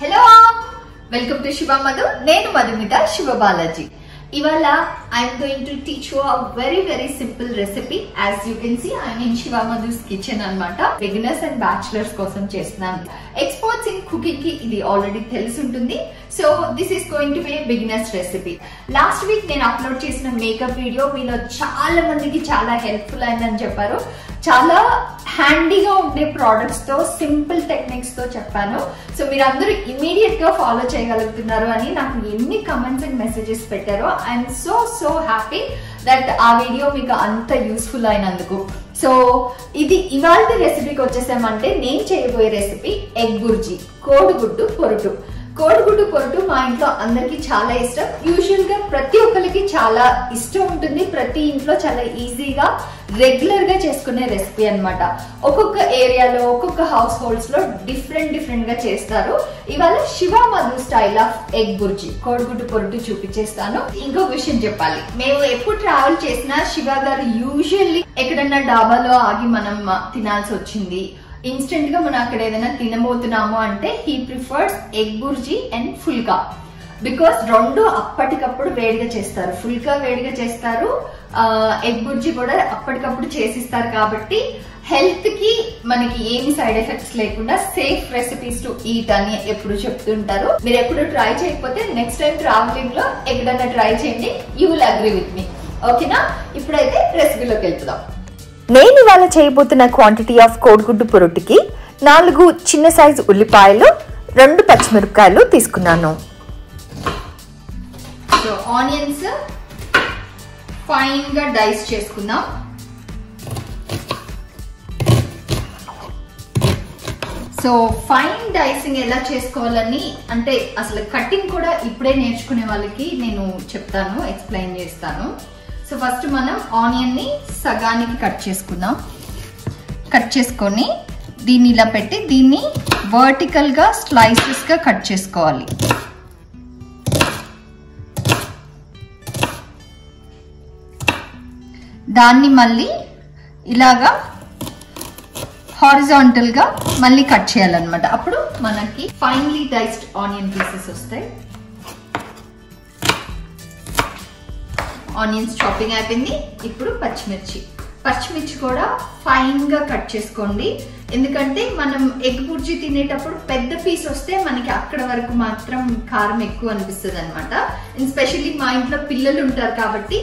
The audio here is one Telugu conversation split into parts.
Hello, welcome to Shiva Madhu. Nenu Madhumita Shiva Balaji. Ivala I am going to teach you a very simple recipe. As you can see, I am in Shiva Madhu's kitchen anamata. Beginners and bachelors kosam chestunanu. Experts in cooking ki idi already telusuntundi. So this is going to be a beginner's recipe. Last week nenu upload chesina makeup video meelo chaala mandiki chaala helpful ayindani chepparu. చాలా హ్యాండీగా ఉండే ప్రొడక్ట్స్ తో సింపుల్ టెక్నిక్స్ తో చెప్పాను. సో మీరందరూ ఇమీడియట్ గా ఫాలో చేయగలుగుతున్నారు అని నాకు ఎన్ని కమెంట్స్ అండ్ మెసేజెస్ పెట్టారో ఐఎమ్ సో హ్యాపీ దట్ ఆ వీడియో మీకు అంత యూస్ఫుల్ అయినందుకు. సో ఇది ఇవాళ రెసిపీకి వచ్చేసామంటే నేను చేయబోయే రెసిపీ ఎగ్ బుర్జీ, కోడిగుడ్డు పొరుటు. కోడిగుడ్డు పొరుటు మా ఇంట్లో అందరికి చాలా ఇష్టం. యూజువల్ గా ప్రతి ఒక్కరికి చాలా ఇష్టం ఉంటుంది. ప్రతి ఇంట్లో చాలా ఈజీగా రెగ్యులర్ గా చేసుకునే రెసిపీ అన్నమాట. ఒక్కొక్క ఏరియాలో ఒక్కొక్క హౌస్ హోల్డ్స్ లో డిఫరెంట్ గా చేస్తారు. ఇవాళ Shiva Madhu style of egg bhurji, కోడిగుడ్డు పొరుటు చూపించేస్తాను. ఇంకొక విషయం చెప్పాలి, మేము ఎప్పుడు ట్రావెల్ చేసినా శివ గారు యూజువల్లీ ఎక్కడన్నా డాబాలో ఆగి మనం తినాల్సి వచ్చింది, ఇన్స్టెంట్ గా మనం అక్కడ ఏదైనా తినబోతున్నాము అంటే he prefers egg bhurji and phulka. Because రెండు అప్పటికప్పుడు వేడిగా చేస్తారు. ఫుల్కా వేడిగా చేస్తారు, ఎగ్ బుర్జీ కూడా అప్పటికప్పుడు చేసిస్తారు. కాబట్టి హెల్త్ కి మనకి ఏమి సైడ్ ఎఫెక్ట్స్ లేకుండా సేఫ్ రెసిపీస్ టు ఈట్ అని ఎప్పుడు చెప్తుంటారు. మీరు ఎప్పుడు ట్రై చేయకపోతే నెక్స్ట్ టైం ట్రావెలింగ్ లో ఎక్కడైనా ట్రై చేయండి, you will agree with me. ఓకేనా? ఇప్పుడైతే రెసిపీలోకి వెళ్తున్నాం. నేను ఇవాళ చేయబోతున్న క్వాంటిటీ ఆఫ్ కోడిగుడ్డు పొరుటుకి 4 చిన్న సైజు ఉల్లిపాయలు, 2 పచ్చిమిరపకాయలు తీసుకున్నాను. సో ఆనియన్స్ ఫైన్ గా డైస్ చేసుకుందాం. సో ఫైన్ డైసింగ్ ఎలా చేసుకోవాలని అంటే అసలు కటింగ్ కూడా ఇప్పుడే నేర్చుకునే వాళ్ళకి నేను చెప్తాను, ఎక్స్ప్లెయిన్ చేస్తాను. సో ఫస్ట్ మనం ఆనియన్ ని సగానికి కట్ చేసుకుందాం. కట్ చేసుకొని దీన్ని ఇలా పెట్టి దీన్ని వర్టికల్ గా స్లైసెస్ గా కట్ చేసుకోవాలి. దాన్ని మళ్ళీ ఇలాగా హారిజాంటల్ గా మళ్ళీ కట్ చేయాలన్నమాట. అప్పుడు మనకి ఫైన్లీ డైస్డ్ ఆనియన్ పీసెస్ వస్తాయి. ఆనియన్స్ చాపింగ్ అయిపోయింది. ఇప్పుడు పచ్చిమిర్చి కూడా ఫైన్ గా కట్ చేసుకోండి. ఎందుకంటే మనం ఎగ్ బుర్జీ తినేటప్పుడు పెద్ద పీస్ వస్తే మనకి అక్కడ వరకు మాత్రం కారం ఎక్కువ అనిపిస్తుంది అనమాట. ఎస్పెషల్లీ మా ఇంట్లో పిల్లలు ఉంటారు కాబట్టి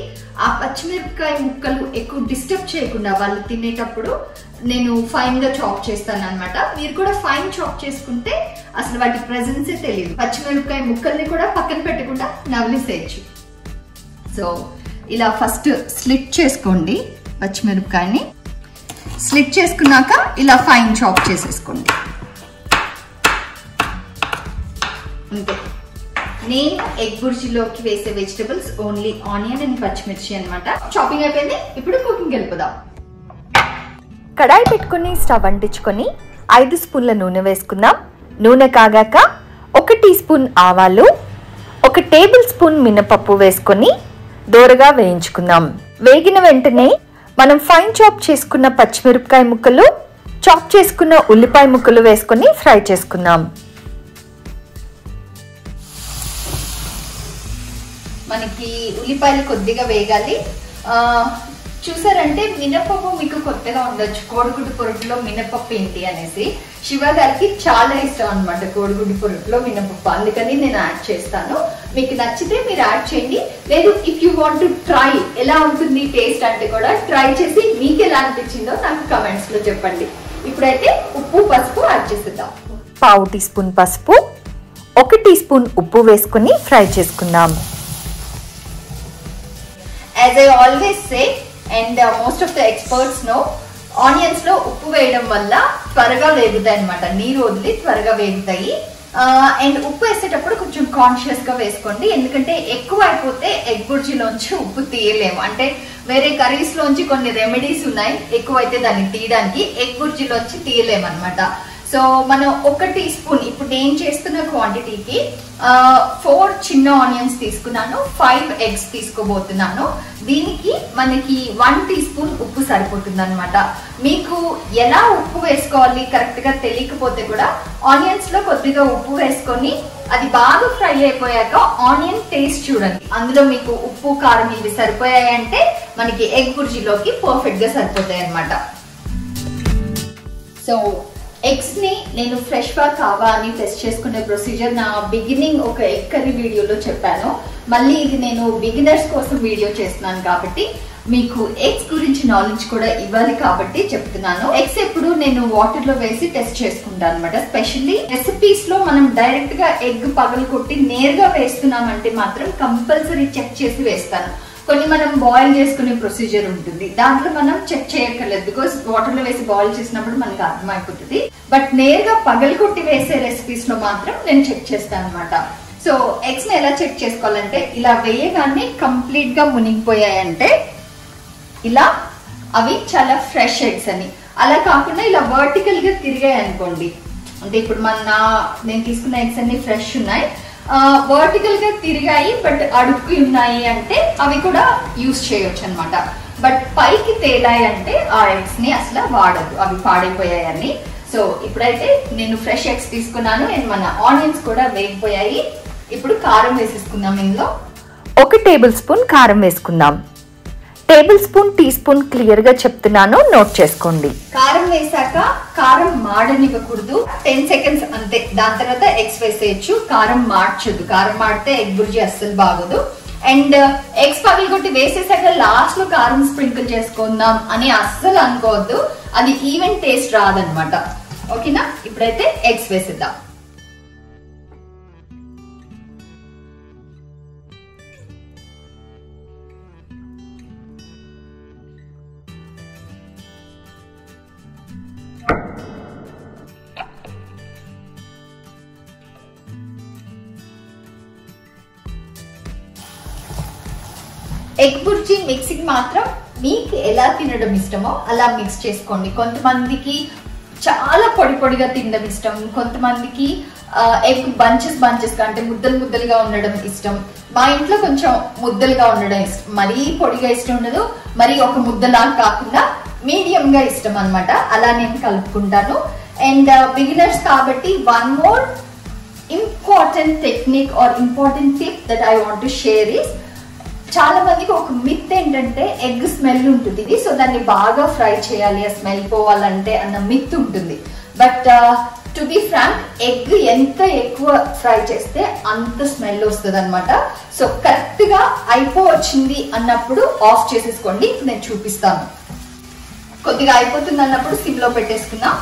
ఆ పచ్చిమిరపకాయ ముక్కలు ఎక్కువ డిస్టర్బ్ చేయకుండా వాళ్ళు తినేటప్పుడు నేను ఫైన్ గా చాప్ చేస్తాను అనమాట. మీరు కూడా ఫైన్ చాప్ చేసుకుంటే అసలు వాటి ప్రెజెన్సే తెలియదు. పచ్చిమిరపకాయ ముక్కల్ని కూడా పక్కన పెట్టకుండా నవ్విసేయచ్చు. సో ఇలా ఫస్ట్ స్లిట్ చేసుకోండి. పచ్చిమిరపకాయని స్లిట్ చేసుకున్నాక ఇలా ఫైన్ చాప్ చేసేసుకోండి. అంతే. నేను ఎగ్ బుర్జీలోకి వేసే వెజిటబుల్స్ ఓన్లీ ఆనియన్ అండ్ పచ్చిమిర్చి అనమాట. చాపింగ్ అయిపోయింది. ఇప్పుడు కుకింగ్ వెళ్ళిపోదాం. కడాయి పెట్టుకుని స్టవ్ అంటించుకొని 5 స్పూన్ల నూనె వేసుకుందాం. నూనె కాగాక 1 టీ స్పూన్ ఆవాలు, 1 టేబుల్ స్పూన్ మినపప్పు వేసుకొని దోరగా వేయించుకుందాం. వేగిన వెంటనే మనం ఫైన్ చాప్ చేసుకున్న పచ్చిమిరపకాయ ముక్కలు, చాప్ చేసుకున్న ఉల్లిపాయ ముక్కలు వేసుకొని ఫ్రై చేసుకుందాం. మనకి ఉల్లిపాయలు కొద్దిగా వేగాలి. చూసారంటే మినపప్పు మీకు కొత్తగా ఉండొచ్చు, కోడిగుడ్డు పొరుటులో మినపప్పు ఏంటి అనేసి. శివ గారికి చాలా ఇష్టం అనమాట కోడిగుడ్డు పొరుటులో మినపప్పు, అందుకని నేను యాడ్ చేస్తాను. మీకు నచ్చితే మీరు యాడ్ చేయండి. లేదు if you want to try ఎలా ఉంటుంది టేస్ట్ అంటే కూడా ట్రై చేసి మీకు ఎలా అనిపించిందో నాకు కమెంట్స్ లో చెప్పండి. ఇప్పుడైతే ఉప్పు పసుపు యాడ్ చేసేద్దాం. 1/2 టీ స్పూన్ పసుపు, 1 టీ స్పూన్ ఉప్పు వేసుకుని ఫ్రై చేసుకుందాం. As I always say and most of the experts know, onions లో ఉప్పు వేయడం వల్ల త్వరగా వేగుతాయి అనమాట. నీరు వదిలి త్వరగా వేగుతాయి. అండ్ ఉప్పు వేసేటప్పుడు కొంచెం కాన్షియస్ గా వేసుకోండి. ఎందుకంటే ఎక్కువ అయిపోతే ఎగ్ బుర్జీలోంచి ఉప్పు తీయలేము. అంటే వేరే కర్రీస్ లోంచి కొన్ని రెమెడీస్ ఉన్నాయి, ఎక్కువ అయితే దాన్ని తీయడానికి ఎగ్ బుర్జీలోంచి తీయలేము అనమాట. సో మనం 1 టీ స్పూన్, ఇప్పుడు నేను చేస్తున్న క్వాంటిటీకి 4 చిన్న ఆనియన్స్ తీసుకున్నాను, 5 ఎగ్స్ తీసుకోబోతున్నాను. దీనికి మనకి 1 టీ స్పూన్ ఉప్పు సరిపోతుంది అనమాట. మీకు ఎలా ఉప్పు వేసుకోవాలి కరెక్ట్ గా తెలియకపోతే కూడా ఆనియన్స్ లో కొద్దిగా ఉప్పు వేసుకొని అది బాగా ఫ్రై అయిపోయాక ఆనియన్ టేస్ట్ చూడండి. అందులో మీకు ఉప్పు కారం ఇవి సరిపోయాయంటే మనకి ఎగ్ బుర్జీలోకి పర్ఫెక్ట్ గా సరిపోతాయి అనమాట. సో ఎగ్స్ ని నేను ఫ్రెష్ గా కావా అని టెస్ట్ చేసుకునే ప్రొసీజర్ నా బిగినింగ్ ఒక ఎగ్ కర్రీ వీడియోలో చెప్పాను. మళ్ళీ ఇది నేను బిగినర్స్ కోసం వీడియో చేస్తున్నాను కాబట్టి మీకు ఎగ్స్ గురించి నాలెడ్జ్ కూడా ఇవ్వాలి కాబట్టి చెప్తున్నాను. ఎగ్స్ ఎప్పుడు నేను వాటర్ లో వేసి టెస్ట్ చేసుకుంటాను అనమాట. స్పెషల్లీ రెసిపీస్ లో మనం డైరెక్ట్ గా ఎగ్ పగలు కొట్టి నేరుగా వేస్తున్నామంటే మాత్రం కంపల్సరీ చెక్ చేసి వేస్తాను. కొన్ని మనం బాయిల్ చేసుకునే ప్రొసీజర్ ఉంటుంది, దాంట్లో మనం చెక్ చేయక్కర్లేదు, బికాస్ వాటర్ లో వేసి బాయిల్ చేసినప్పుడు మనకి అర్థమైపోతుంది. బట్ నేరుగా పగలు కొట్టి వేసే రెసిపీస్ లో మాత్రం నేను చెక్ చేస్తాను అనమాట. సో ఎగ్స్ ని ఎలా చెక్ చేసుకోవాలంటే ఇలా వేయగానే కంప్లీట్ గా మునిగిపోయాయంటే ఇలా అవి చాలా ఫ్రెష్ ఎగ్స్ అని, అలా కాకుండా ఇలా వర్టికల్ గా తిరిగాయి అనుకోండి, అంటే ఇప్పుడు నేను తీసుకున్న ఎగ్స్ అన్ని ఫ్రెష్ ఉన్నాయి, వర్టికల్ గా తిరిగాయి బట్ అడుక్కు ఉన్నాయి అంటే అవి కూడా యూజ్ చేయొచ్చు అనమాట. బట్ పైకి తేలాయి అంటే ఆ ఎగ్స్ ని అసలు వాడద్దు, అవి పాడైపోయాయని. సో ఇప్పుడైతే నేను ఫ్రెష్ ఎగ్స్ తీసుకున్నాను అండ్ మన ఆనియన్స్ కూడా వేగిపోయాయి. ఇప్పుడు కారం వేసేసుకుందాం. ఇందులో 1 టేబుల్ స్పూన్ కారం వేసుకుందాం. Tablespoon, teaspoon clear గా చెప్తున్నాను, నోట్ చేసుకోండి. కారం వేసాక కారం మాడనివ్వకూడదు, 10 సెకండ్స్ అంతే. దాని తర్వాత ఎగ్స్ వేసేయచ్చు. కారం మార్చదు, కారం మాడితే ఎగ్ బుర్జీ అస్సలు బాగోదు. అండ్ ఎగ్స్ పగలగొట్టి వేసేసాక లాస్ట్ లో కారం స్ప్రింకిల్ చేసుకుందాం అని అస్సలు అనుకోవద్దు, అది ఈవెన్ టేస్ట్ రాదనమాట. ఓకేనా? ఇప్పుడైతే ఎగ్స్ వేసేద్దాం. ఎగ్ బుర్జీ మిక్సింగ్ మాత్రం మీకు ఎలా తినడం ఇష్టమో అలా మిక్స్ చేసుకోండి. కొంతమందికి చాలా పొడి పొడిగా తినడం ఇష్టం, కొంతమందికి ఎగ్ బంచెస్ అంటే ముద్దలుగా ఉండడం ఇష్టం. మా ఇంట్లో కొంచెం ముద్దలుగా ఉండడం ఇష్టం, మరీ పొడిగా ఇష్టం ఉండదు, మరి ఒక ముద్దలాగా కాకుండా మీడియం గా ఇష్టం అనమాట. అలా నేను కలుపుకుంటాను. అండ్ బిగినర్స్ కాబట్టి one more important technique or important tip that I want to share is, చాలా మందికి ఒక మిత్ ఏంటంటే ఎగ్ స్మెల్ ఉంటుంది, సో దాన్ని బాగా ఫ్రై చేయాలి ఆ స్మెల్ పోవాలంటే అన్న మిత్ ఉంటుంది. But to be frank, egg ఎంత ఎక్కువ ఫ్రై చేస్తే అంత స్మెల్ వస్తుంది అనమాట. సో కరెక్ట్ గా అయిపోవచ్చింది అన్నప్పుడు ఆఫ్ చేసేసుకోండి. నేను చూపిస్తాను. కొద్దిగా అయిపోతుంది అన్నప్పుడు సిమ్ లో పెట్టేసుకుందాం.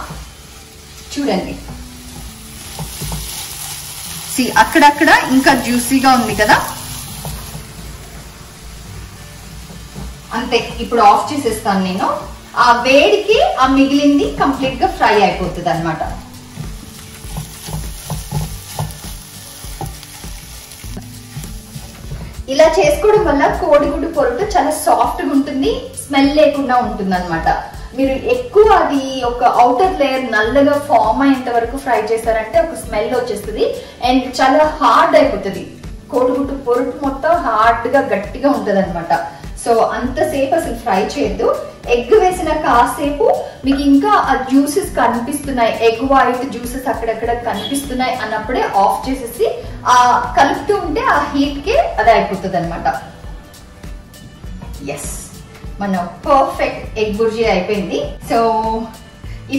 చూడండి, అక్కడక్కడ ఇంకా జ్యూసీగా ఉంది కదా, అంతే. ఇప్పుడు ఆఫ్ చేసేస్తాను నేను. ఆ వేడికి ఆ మిగిలింది కంప్లీట్ గా ఫ్రై అయిపోతుంది అనమాట. ఇలా చేసుకోవడం వల్ల కోడిగుడ్డు పొరటు చాలా సాఫ్ట్ గా ఉంటుంది, స్మెల్ లేకుండా ఉంటుంది అనమాట. మీరు ఎక్కువ అది ఒక అవుటర్ లేయర్ నల్లగా ఫామ్ అయ్యేంత వరకు ఫ్రై చేశారంటే ఒక స్మెల్ వచ్చేస్తుంది అండ్ చాలా హార్డ్ అయిపోతుంది. కోడిగుడ్డు పొరటు మొత్తం హార్డ్ గా గట్టిగా ఉంటది అనమాట. సో అంతసేపు అసలు ఫ్రై చేయొద్దు. ఎగ్ వేసిన కాసేపు మీకు ఇంకా ఆ జ్యూసెస్ కనిపిస్తున్నాయి, ఎగ్ వైట్ జ్యూసెస్ అక్కడక్కడ కనిపిస్తున్నాయి అన్నప్పుడే ఆఫ్ చేసేసి ఆ కలుపుతూ ఉంటే ఆ హీట్ కి అది అయిపోతుంది అనమాట. ఎస్, మన పర్ఫెక్ట్ ఎగ్ బుర్జీ అయిపోయింది. సో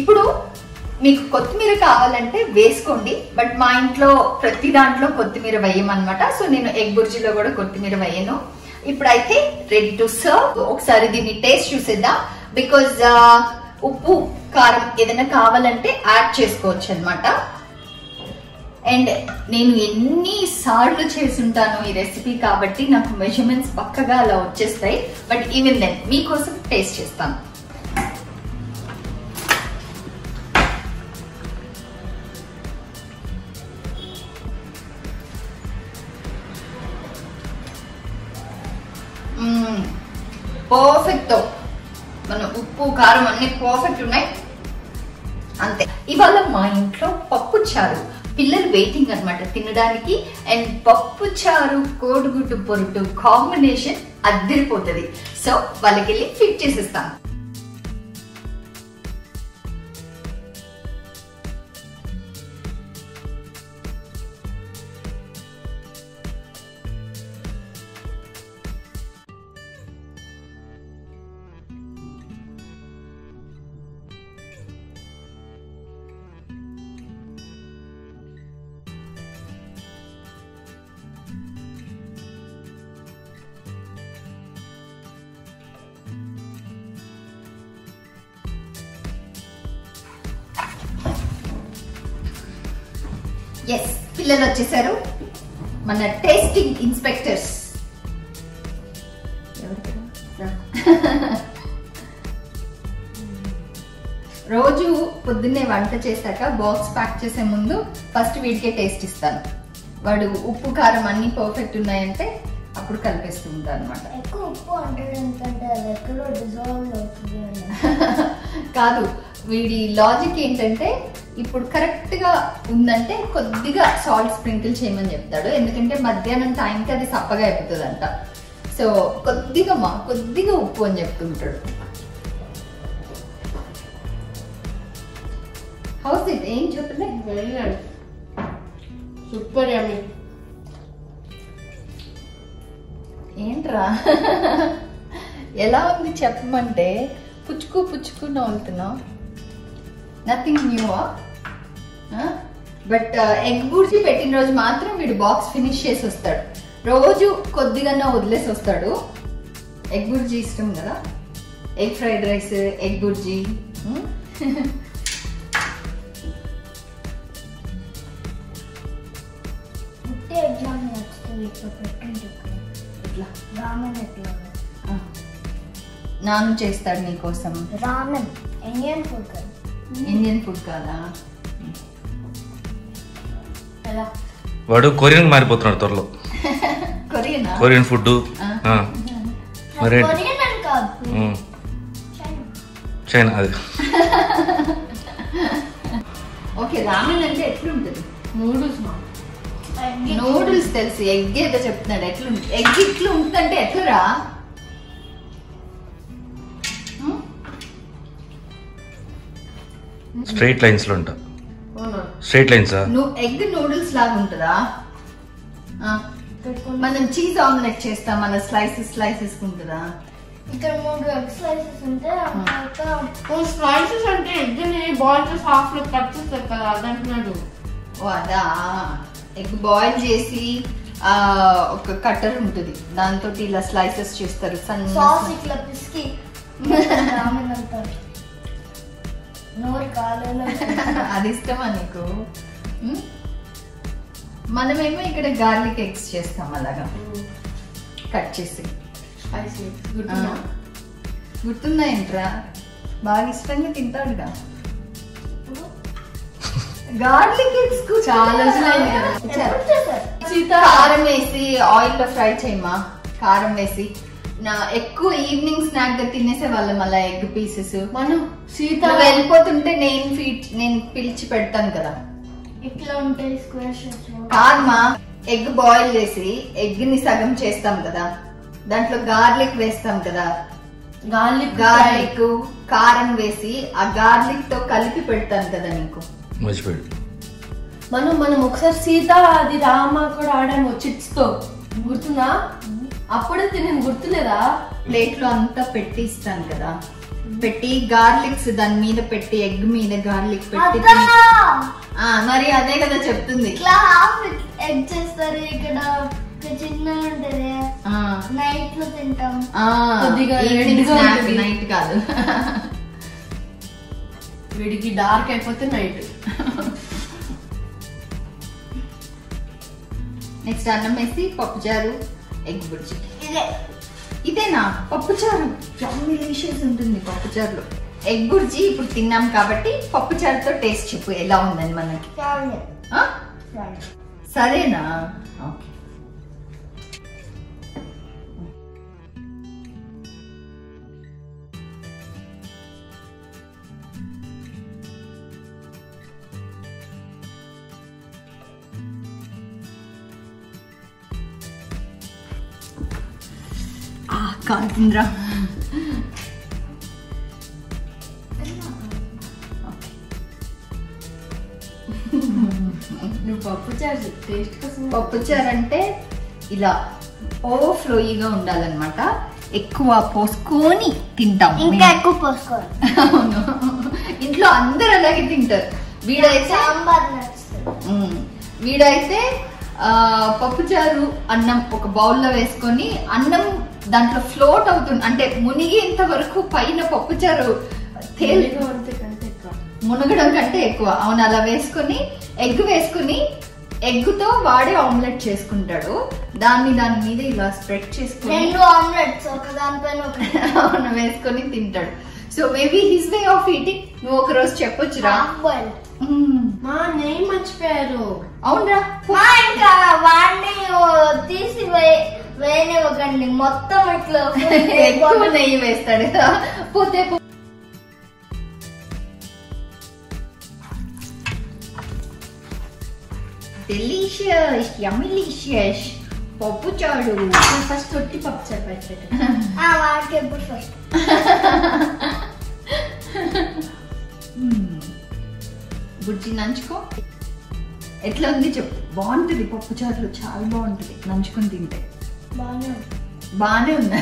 ఇప్పుడు మీకు కొత్తిమీర కావాలంటే వేసుకోండి, బట్ మా ఇంట్లో ప్రతి దాంట్లో కొత్తిమీర వేయమన్నమాట. సో నేను ఎగ్ బుర్జీలో కూడా కొత్తిమీర వేయను. ఇప్పుడైతే రెడీ టు సర్వ్. ఒకసారి దీన్ని టేస్ట్ చూసేద్దాం, బికాజ్ ఉప్పు కారం ఏదైనా కావాలంటే యాడ్ చేసుకోవచ్చు అనమాట. అండ్ నేను ఎన్ని సార్లు చేసుంటాను ఈ రెసిపీ కాబట్టి నాకు మెజర్మెంట్స్ పక్కగా అలా వచ్చేస్తాయి. బట్ ఈవెన్ దెన్ మీకోసం టేస్ట్ చేస్తాను. పర్ఫెక్ట్. మన ఉప్పు కారం అన్ని పర్ఫెక్ట్ ఉన్నాయి. అంతే. ఇవాళ మా ఇంట్లో పప్పు చారు, పిల్లలు వెయిటింగ్ అన్నమాట తినడానికి. అండ్ పప్పు చారు కోడిగుడ్డు పొరుటు కాంబినేషన్ అద్దరిపోతుంది. సో వాళ్ళకి వెళ్ళి ఫిట్ చేసేస్తాం. ఎస్, పిల్లలు వచ్చేసారు, మన టేస్టింగ్ ఇన్స్పెక్టర్స్. రోజు పొద్దున్నే వంట చేశాక బాక్స్ ప్యాక్ చేసే ముందు ఫస్ట్ వీడికే టేస్ట్ ఇస్తాను. వాడు ఉప్పు కారం అన్ని పర్ఫెక్ట్ ఉన్నాయంటే అప్పుడు కలిపేస్తూ ఉంటాను అనమాట. ఎక్కువ ఉప్పు అంటే ఏంటంటే అది ఎక్కడో డిజాల్వ్ అవుతుంది. కాదు, వీడి లాజిక్ ఏంటంటే ఇప్పుడు కరెక్ట్ గా ఉందంటే కొద్దిగా సాల్ట్ స్ప్రింకిల్ చేయమని చెప్తాడు. ఎందుకంటే మధ్యాహ్నం టైంకి అది సప్పగా అయిపోతుంది అంట. సో కొద్దిగా ఉప్పు అని చెప్తుంటాడు. హౌస్ ఇట్ ఏం చెప్పలే? వెరీ నైస్, సూపర్ యమ్మీ. ఏంట్రా ఎలా ఉంది చెప్పమంటే పుచ్చుకు నవ్వుతున్నావు. నథింగ్ న్యూవా? బట్ ఎగ్ బుర్జీ పెట్టిన రోజు మాత్రం వీడు బాక్స్ ఫినిష్ చేసి వస్తాడు. రోజు కొద్దిగానే వదిలేసి వస్తాడు. ఎగ్ బుర్జీ ఇష్టం కదా, egg fried rice, egg bhurji. పుట్టే ఎగ్జామ్ నచ్చుతుంది. ఇప్పుడు పెట్టండి ఇట్లా రామన్ ఎట్లా నాను చేస్తాడు నీకోసం. రామన్ ఇండియన్ ఫుడ్ కదా. ఇండియన్ ఫుడ్ కాదా? ఎలా వాడు కొరియన్ మారిపోతున్నాడు త్వరలో. కొరియనా? కొరియన్ ఫుడ్ మరి కొరియన్ అని కాదు, చైనా అది. ఓకే, రామెన్ అంటే ఎట్లుంటది? నూడిల్స్ నూడిల్స్ తెలుసు, ఎగ్ ఏదో చెప్తున్నాడు. ఎట్లుంటుంది ఎగ్? ఇట్లా ఉంటుందంటే ఎట్లరా? స్ట్రైట్ లైన్స్ లో ఉంటా. స్ట్రైట్ లైన్స్ ఎగ్ నూడిల్స్ లాగా ఉంటుందా? మనం చీజ్ ఆమ్లెట్ చేస్తాం, మన స్లైసెస్ ఉంటుందా? ఇక్కడ 3 ఎగ్ స్లైసెస్ ఉంటే స్లైసెస్ అంటే ఎగ్ని బాయిల్ చేసి హాఫ్ లో కట్ చేస్తారు కదా, అదంటున్నాడు. ఓ అదా, ఎగ్ బాయిల్ చేసి ఒక కట్టర్ ఉంటుంది, దాంతో ఇలా స్లైసెస్ చేస్తారు. సాస్ ఇట్లా పిసికి రామన్ అంటారు. నోరు కాలేదు. అది ఇష్టమా నీకు? మనమేమో ఇక్కడ గార్లిక్ ఎగ్స్ చేస్తాం అలాగా కట్ చేసి. గుర్తుందా ఏంట్రా? బాగా ఇష్టంగా తింటాడుగా. గార్లిక్ ఎగ్స్ చాలా కారం వేసి ఆయిల్ లో ఫ్రై చేయమా. కారం వేసి ఎక్కువ ఈవినింగ్ స్నాక్ గా తినేసే వాళ్ళం అలా ఎగ్ పీసెస్. మనం సీత వెళ్ళిపోతుంటే నేను పిలిచి పెడతాను కదా. ఇట్లా ఉంటాయి స్క్వేర్ షేప్స్. కాదమ్మా, ఎగ్ బాయిల్ చేసి ఎగ్ ని సగం చేస్తాం కదా, దాంట్లో గార్లిక్ వేస్తాం కదా. గార్లిక్ కారం వేసి ఆ గార్లిక్ తో కలిపి పెడతాను కదా నీకు. మర్చిపోయాడు. మనం ఒకసారి సీత అది రామ కూడా ఆడాము చిట్స్ తో, గుర్తుందా? అప్పుడే నేను గుర్తులేదా? ప్లేట్ లో అంతా పెట్టి ఇస్తాను కదా, పెట్టి గార్లిక్స్ దాని మీద పెట్టి ఎగ్ మీద గార్లిక్ పెట్టి మరి అదే కదా చెప్తుంది. ఇట్లా హాఫ్ ఎగ్ చేస్తారు. ఇక్కడ చిన్న ఉంటది, నైట్ లో తింటాం. నైట్ కాదు, వీడికి డార్క్ అయిపోతే నైట్. నెక్స్ట్ అన్నం వేసి పప్పుచారు, ఎగ్ బుర్జీ. ఇదే ఇదేనా పప్పుచారు? కాంబినేషన్స్ ఉంటుంది పప్పుచారులో. ఎగ్ బుర్జీ ఇప్పుడు తిన్నాం కాబట్టి పప్పుచారుతో టేస్ట్ చెప్పు ఎలా ఉందని మనకి. సరేనా? ఓకే. కాలుతుందిరా. నువ్వు పప్పుచారు టేస్ట్ కోసం పప్పుచారు అంటే ఇలా ఓవర్ఫ్లోయిగా ఉండాలన్నమాట. ఎక్కువ పోసుకొని తింటాం. ఇంకా ఎక్కువ పోసుకోవాలి. అవును, ఇంట్లో అందరు అలాగే తింటారు. వీడైతే సాంబార్ నచ్చుతుంది. వీడైతే పప్పుచారు అన్నం ఒక బౌల్లో వేసుకొని అన్నం దాంట్లో ఫ్లోట్ అవుతుంది, అంటే మునిగేంత వరకు పైన పప్పుచారు మునగడం కంటే ఎక్కువ. అవును, అలా వేసుకొని ఎగ్ వేసుకుని ఎగ్గుతో వాడే ఆమ్లెట్ చేసుకుంటాడు. దాని మీద ఇలా స్ప్రెడ్ చేసుకుని 2 ఆమ్లెట్స్ ఒక దానిపైన ఒక అవును వేసుకొని తింటాడు. So maybe his way of eating. నువ్వు ఒక రోజు చెప్పొచ్చురా. మా నెయ్యి మర్చిపోయారు. అవునరా, ఇంకా వాడిని తీసి వేయనివ్వకండి. మొత్తం ఇట్లా ఎక్కువ నెయ్యి వేస్తాడు కదా. పోతే డెలీషియస్ యమ్మీలిషియస్ పప్పుచారు. ఫస్ట్ ఒట్టి పప్పుచారు పెట్టండి. వాడికి ఎప్పుడు ఫస్ట్ బుజ్జి నంచుకో. ఎట్లా ఉంది చెప్పు. బాగుంటుంది పప్పుచారులు, చాలా బాగుంటుంది నంచుకొని తింటే. బాగానే ఉంది.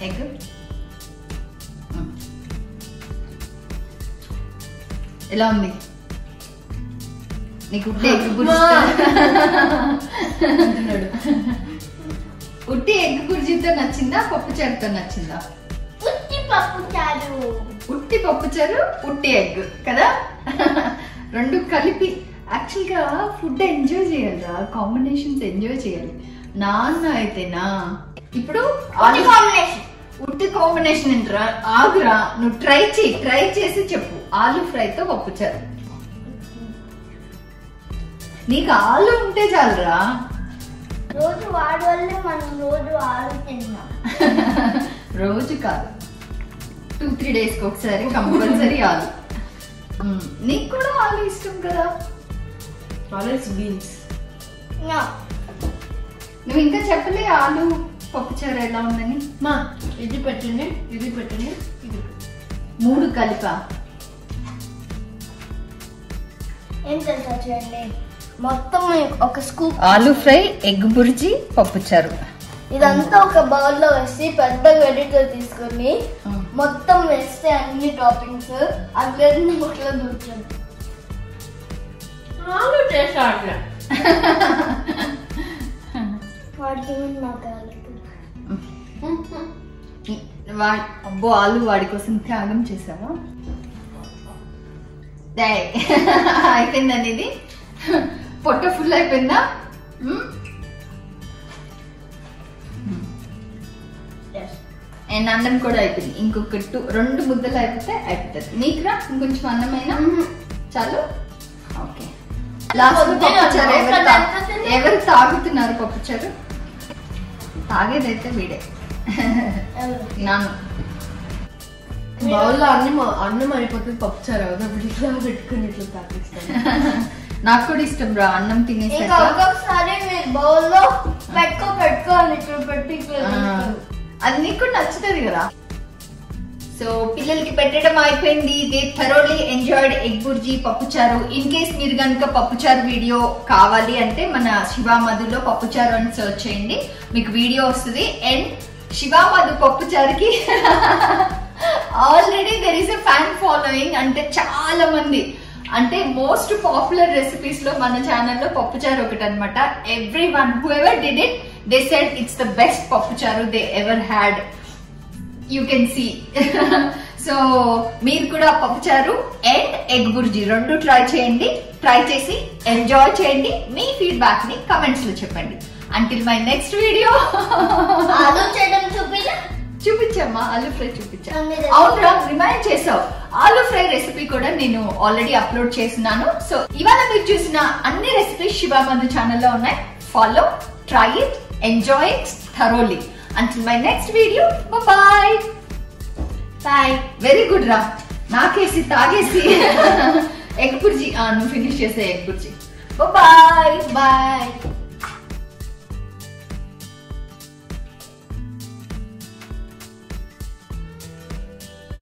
ఎగ్ ఎలా ఉంది నీకు? ఉట్టి ఎగ్ బుర్జీ ఉట్టి ఎగ్ బుర్జీతో నచ్చిందా, పప్పుచారుతో నచ్చిందా? ఉట్టి పప్పుచారు. ఉట్టి పప్పుచారు, ఉట్టి ఎగ్ కదా. రెండు కలిపి యాక్చువల్ గా ఫుడ్ ఎంజాయ్ చేయాలిరా, కాంబినేషన్స్ ఎంజాయ్ చేయాలి. నాన్న అయితేనా ఇప్పుడు ఉట్టి కాంబినేషన్ ఏంట్రా? ఆగురా, నువ్వు ట్రై చేసి చెప్పు. ఆలు ఫ్రైతో పప్పుచారు. నీకు ఆలు ఉంటే చాలురా. రోజు వాడి వల్లే మనం రోజు ఆలు తింటున్నాం. రోజు కాదు, 2-3 డేస్కి ఒకసారి కంపల్సరీ ఆలు. నీకు కూడా ఆలు ఇష్టం కదా. Always beans. నువ్వు ఇంకా చెప్పలే ఆలు పప్పుచారు ఎలా ఉందని. మా ఇది పెట్టండి, ఇది పెట్టండి, ఇది 3 కలిపా. ఏం తెలుసా చూడండి, మొత్తం ఒక స్కూప్ ఆలు ఫ్రై, ఎగ్ బుర్జీ, పప్పుచారు. ఇదంతా ఒక బౌల్ లో వేసి పెద్ద గడ్డితో తీసుకొని మొత్తం వేస్తే అన్ని టాపింగ్స్ అందరినీ ముట్లో దూర్చండి. ఆలు టేస్ట్ ఆడలే. వాడికి నాకు అబ్బో ఆలు వాడి కోసం త్యాగం చేసావా? అయిపోయిందని ఇది పొట్ట ఫుల్ అయిపోయిందా? అండ్ అన్నం కూడా అయిపోయింది. ఇంకొక 2 ముద్దలు అయిపోతే అయిపోతుంది. నీకురా ఇంకొంచెం అన్నమైనా చాలు. ఓకే, లాస్ట్ పప్పుచారు. ఎవరు తాగుతున్నారు పప్పుచారు? తాగేదైతే వీడే, నాన్న. బౌల్లో అన్నం అయిపోతుంది, పప్పుచారు అవుతుంది. ఇట్లా పెట్టుకుని ఇట్లా తాగిస్తాను. నాకు కూడా ఇష్టం రా అన్నం తినేసాక. ఒక్కొక్కసారి మీరు బౌల్ లో పెట్టుకోవాలి ఇక్కడ పెట్టి. అది నీకు కూడా నచ్చుతుంది కదా. సో పిల్లలకి పెట్టడం అయిపోయింది. They thoroughly enjoyed egg bhurji pappucharu. In case మీరు కనుక పప్పుచారు వీడియో కావాలి అంటే మన శివామధులో పప్పుచారు అని సర్చ్ చేయండి, మీకు వీడియో వస్తుంది. అండ్ శివామధు పప్పుచారుకి already there is a fan following. అంటే చాలా మంది, అంటే మోస్ట్ పాపులర్ రెసిపీస్ లో మన ఛానల్లో పప్పుచారు ఒకటి అనమాట. Everyone whoever did it, they said it's the best pappucharu they ever had. You can see. So మీరు కూడా పప్పుచారు అండ్ ఎగ్ బుర్జీ 2 ట్రై చేయండి. ట్రై చేసి ఎంజాయ్ చేయండి. మీ ఫీడ్బ్యాక్ ని కమెంట్స్ లో చెప్పండి. Until my next video. ఆలు చేయడం చూపించమ్మా, ఆలు ఫ్రై చూపించా. అవునరా, రిమైండ్ చేసావు. ఆలు ఫ్రై రెసిపీ కూడా నేను ఆల్రెడీ అప్లోడ్ చేస్తున్నాను. సో ఇవాళ మీరు చూసిన అన్ని రెసిపీస్ శివామధు ఛానల్లో ఉన్నాయి. Follow, try it, enjoy it thoroughly. Until my next video, bye-bye. Bye. Very good రా. నాకేసి తాగేసి ఎగ్ బుర్జీ నువ్వు ఫినిష్ చేసే ఎగ్ బుర్జీ. Bye-bye. Bye.